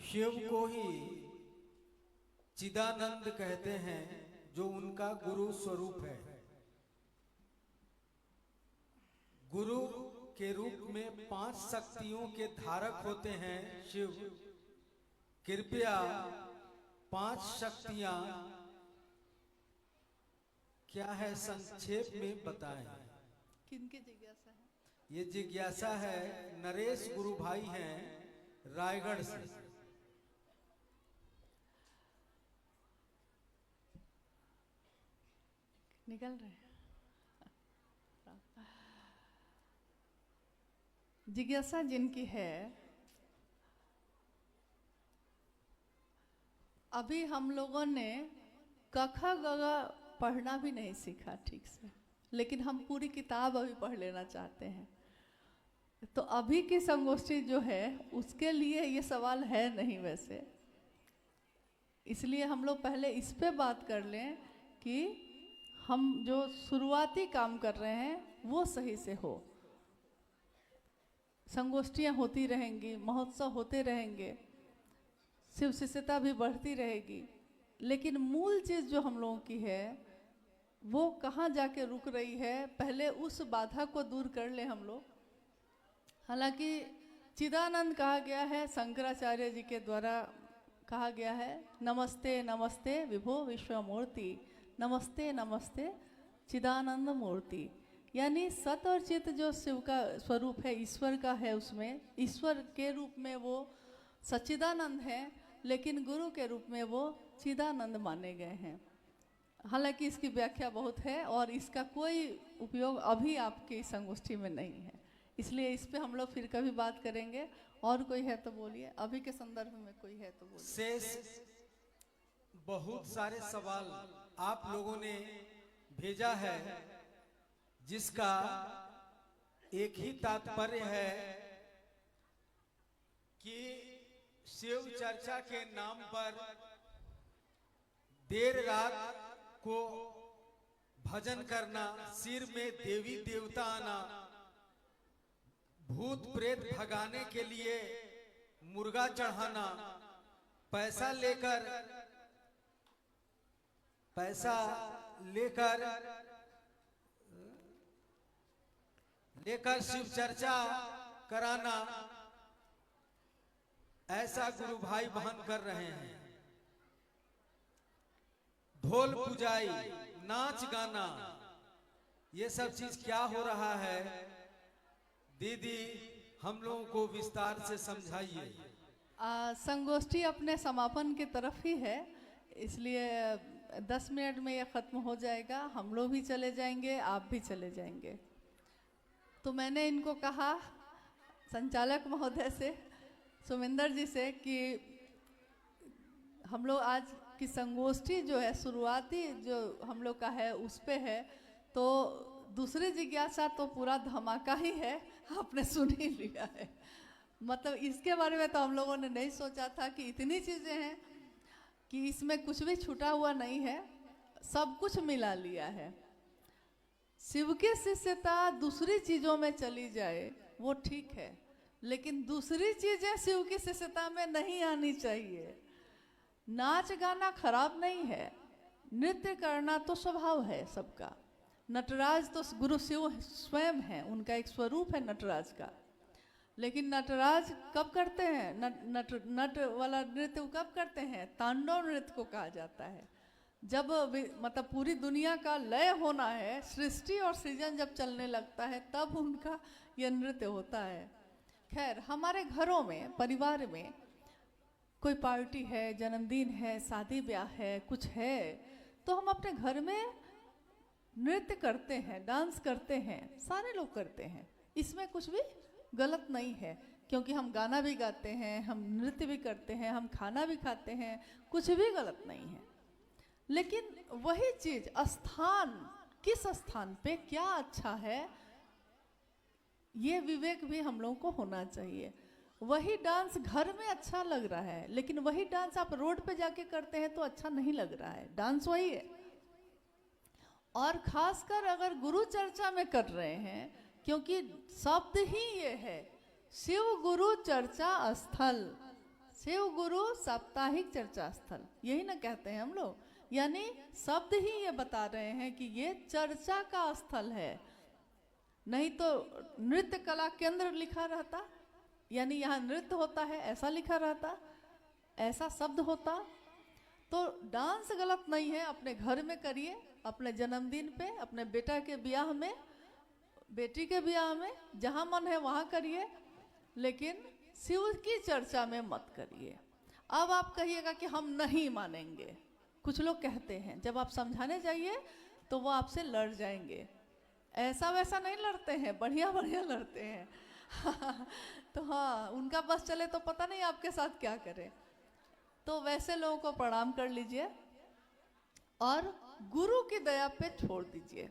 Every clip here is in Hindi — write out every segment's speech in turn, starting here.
शिव को ही चिदानंद कहते हैं, जो उनका गुरु स्वरूप है। गुरु के रूप में 5 शक्तियों के धारक होते हैं शिव। कृपया 5 शक्तियां क्या है संक्षेप में बताएं। किनकी जिज्ञासा है? ये जिज्ञासा है नरेश गुरु भाई हैं रायगढ़ से। निकल रहे हैं। जिज्ञासा जिनकी है, अभी हम लोगों ने कखा गगा पढ़ना भी नहीं सीखा ठीक से, लेकिन हम पूरी किताब अभी पढ़ लेना चाहते हैं। तो अभी की संगोष्ठी जो है उसके लिए ये सवाल है नहीं वैसे, इसलिए हम लोग पहले इस पे बात कर लें कि हम जो शुरुआती काम कर रहे हैं वो सही से हो। संगोष्ठियाँ होती रहेंगी, महोत्सव होते रहेंगे, शिव शिष्यता भी बढ़ती रहेगी, लेकिन मूल चीज़ जो हम लोगों की है वो कहाँ जाके रुक रही है, पहले उस बाधा को दूर कर ले हम लोग। हालांकि चिदानंद कहा गया है, शंकराचार्य जी के द्वारा कहा गया है, नमस्ते नमस्ते विभो विश्वमूर्ति, नमस्ते नमस्ते चिदानंद मूर्ति। यानी सत और चित जो शिव का स्वरूप है, ईश्वर का है, उसमें ईश्वर के रूप में वो सच्चिदानंद है, लेकिन गुरु के रूप में वो चिदानंद माने गए हैं। हालांकि इसकी व्याख्या बहुत है और इसका कोई उपयोग अभी आपकी संगोष्ठी में नहीं है, इसलिए इस पे हम लोग फिर कभी बात करेंगे। और कोई है तो बोलिए, अभी के संदर्भ में कोई है तो बोलिए। शेष बहुत सारे सवाल आप लोगों ने भेजा है, जिसका एक ही तात्पर्य है कि शिव चर्चा के नाम पर देर रात को भजन करना, सिर में देवी देवता आना, भूत प्रेत भगाने के लिए मुर्गा चढ़ाना, पैसा लेकर शिव चर्चा कराना, ऐसा गुरु भाई बहन कर रहे हैं। ढोल पुजाई, नाच गाना, ये सब चीज क्या हो रहा है दीदी, हम लोगों को विस्तार से समझाइए। संगोष्ठी अपने समापन की तरफ ही है, इसलिए 10 मिनट में ये ख़त्म हो जाएगा। हम लोग भी चले जाएंगे, आप भी चले जाएंगे। तो मैंने इनको कहा, संचालक महोदय से, सुमिंदर जी से, कि हम लोग आज की संगोष्ठी जो है शुरुआती जो हम लोग का है उस पे है, तो दूसरी जिज्ञासा तो पूरा धमाका ही है, आपने सुन ही लिया है। मतलब इसके बारे में तो हम लोगों ने नहीं सोचा था कि इतनी चीज़ें हैं कि इसमें कुछ भी छूटा हुआ नहीं है, सब कुछ मिला लिया है। शिव की शिष्यता दूसरी चीज़ों में चली जाए वो ठीक है, लेकिन दूसरी चीज़ें शिव की शिष्यता में नहीं आनी चाहिए। नाच गाना खराब नहीं है, नृत्य करना तो स्वभाव है सबका। नटराज तो गुरु शिव स्वयं है, उनका एक स्वरूप है नटराज का। लेकिन नटराज कब करते हैं? नट वाला नृत्य कब करते हैं? तांडव नृत्य को कहा जाता है। जब मतलब पूरी दुनिया का लय होना है, सृष्टि और सृजन जब चलने लगता है, तब उनका यह नृत्य होता है। खैर, हमारे घरों में, परिवार में कोई पार्टी है, जन्मदिन है, शादी ब्याह है, कुछ है, तो हम अपने घर में नृत्य करते हैं, डांस करते हैं, सारे लोग करते हैं। इसमें कुछ भी गलत नहीं है, क्योंकि हम गाना भी गाते हैं, हम नृत्य भी करते हैं, हम खाना भी खाते हैं, कुछ भी गलत नहीं है। लेकिन वही चीज स्थान, किस स्थान पे क्या अच्छा है, ये विवेक भी हम लोगों को होना चाहिए। वही डांस घर में अच्छा लग रहा है, लेकिन वही डांस आप रोड पे जाके करते हैं तो अच्छा नहीं लग रहा है। डांस वही है। और खासकर अगर गुरु चर्चा में कर रहे हैं, क्योंकि शब्द ही ये है, शिव गुरु चर्चा स्थल। शिव गुरु साप्ताहिक चर्चा स्थल, यही ना कहते हैं हम लोग। यानी शब्द ही ये बता रहे हैं कि ये चर्चा का स्थल है, नहीं तो नृत्य कला केंद्र लिखा रहता, यानी यहाँ नृत्य होता है ऐसा लिखा रहता, ऐसा शब्द होता। तो डांस गलत नहीं है, अपने घर में करिए, अपने जन्मदिन पे, अपने बेटा के ब्याह में, बेटी के ब्याह में, जहाँ मन है वहाँ करिए, लेकिन शिव की चर्चा में मत करिए। अब आप कहिएगा कि हम नहीं मानेंगे, कुछ लोग कहते हैं, जब आप समझाने जाइए तो वो आपसे लड़ जाएंगे। ऐसा वैसा नहीं लड़ते हैं, बढ़िया बढ़िया लड़ते हैं तो हाँ, उनका बस चले तो पता नहीं आपके साथ क्या करें। तो वैसे लोगों को प्रणाम कर लीजिए और गुरु की दया पे छोड़ दीजिए।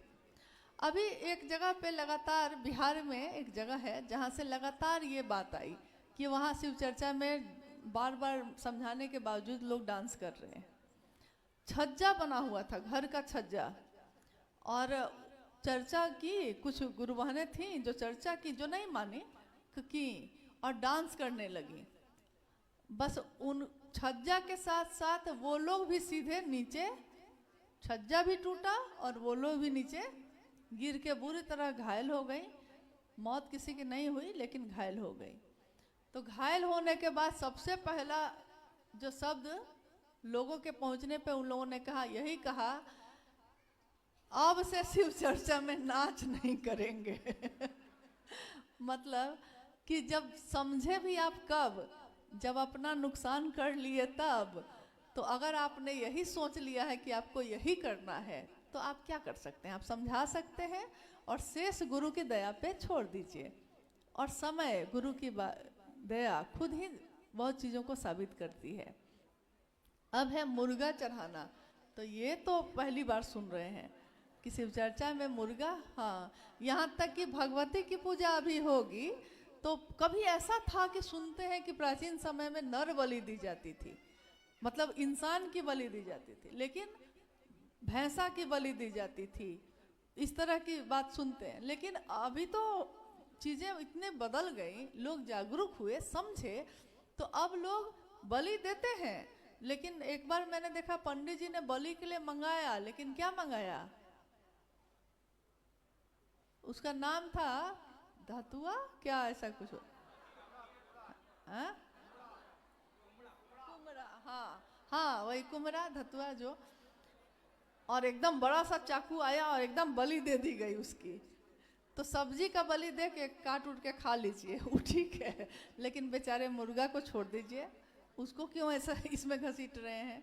अभी एक जगह पे लगातार, बिहार में एक जगह है जहाँ से लगातार ये बात आई कि वहाँ शिव चर्चा में बार बार समझाने के बावजूद लोग डांस कर रहे हैं। छज्जा बना हुआ था, घर का छज्जा, और चर्चा की कुछ गुरुबहनें थीं जो चर्चा की, जो नहीं मानी की और डांस करने लगी। बस उन छज्जा के साथ साथ वो लोग भी सीधे नीचे, छज्जा भी टूटा और वो लोग भी नीचे गिर के बुरी तरह घायल हो गई। मौत किसी की नहीं हुई लेकिन घायल हो गई। तो घायल होने के बाद सबसे पहला जो शब्द लोगों के पहुंचने पे उन लोगों ने कहा, यही कहा, अब से शिव चर्चा में नाच नहीं करेंगे मतलब कि जब समझे भी आप कब, जब अपना नुकसान कर लिए तब। तो अगर आपने यही सोच लिया है कि आपको यही करना है तो आप क्या कर सकते हैं? आप समझा सकते हैं और शेष गुरु की दया पे छोड़ दीजिए। और समय, गुरु की दया खुद ही बहुत चीज़ों को साबित करती है। अब है मुर्गा चढ़ाना, तो ये तो पहली बार सुन रहे हैं कि शिव चर्चा में मुर्गा। हाँ, यहाँ तक कि भगवती की पूजा अभी होगी तो कभी ऐसा था कि सुनते हैं कि प्राचीन समय में नर बलि दी जाती थी, मतलब इंसान की बलि दी जाती थी, लेकिन भैंसा की बलि दी जाती थी, इस तरह की बात सुनते हैं। लेकिन अभी तो चीज़ें इतने बदल गई, लोग जागरूक हुए, समझे, तो अब लोग बलि देते हैं। लेकिन एक बार मैंने देखा पंडित जी ने बलि के लिए मंगाया, लेकिन क्या मंगाया, उसका नाम था धतुआ, क्या ऐसा कुछ, हाँ कुमरा, हाँ वही कुमरा धतुआ जो, और एकदम बड़ा सा चाकू आया और एकदम बलि दे दी गई उसकी। तो सब्जी का बलि दे के काट उठ के खा लीजिए, वो ठीक है, लेकिन बेचारे मुर्गा को छोड़ दीजिए, उसको क्यों ऐसा इसमें घसीट रहे हैं।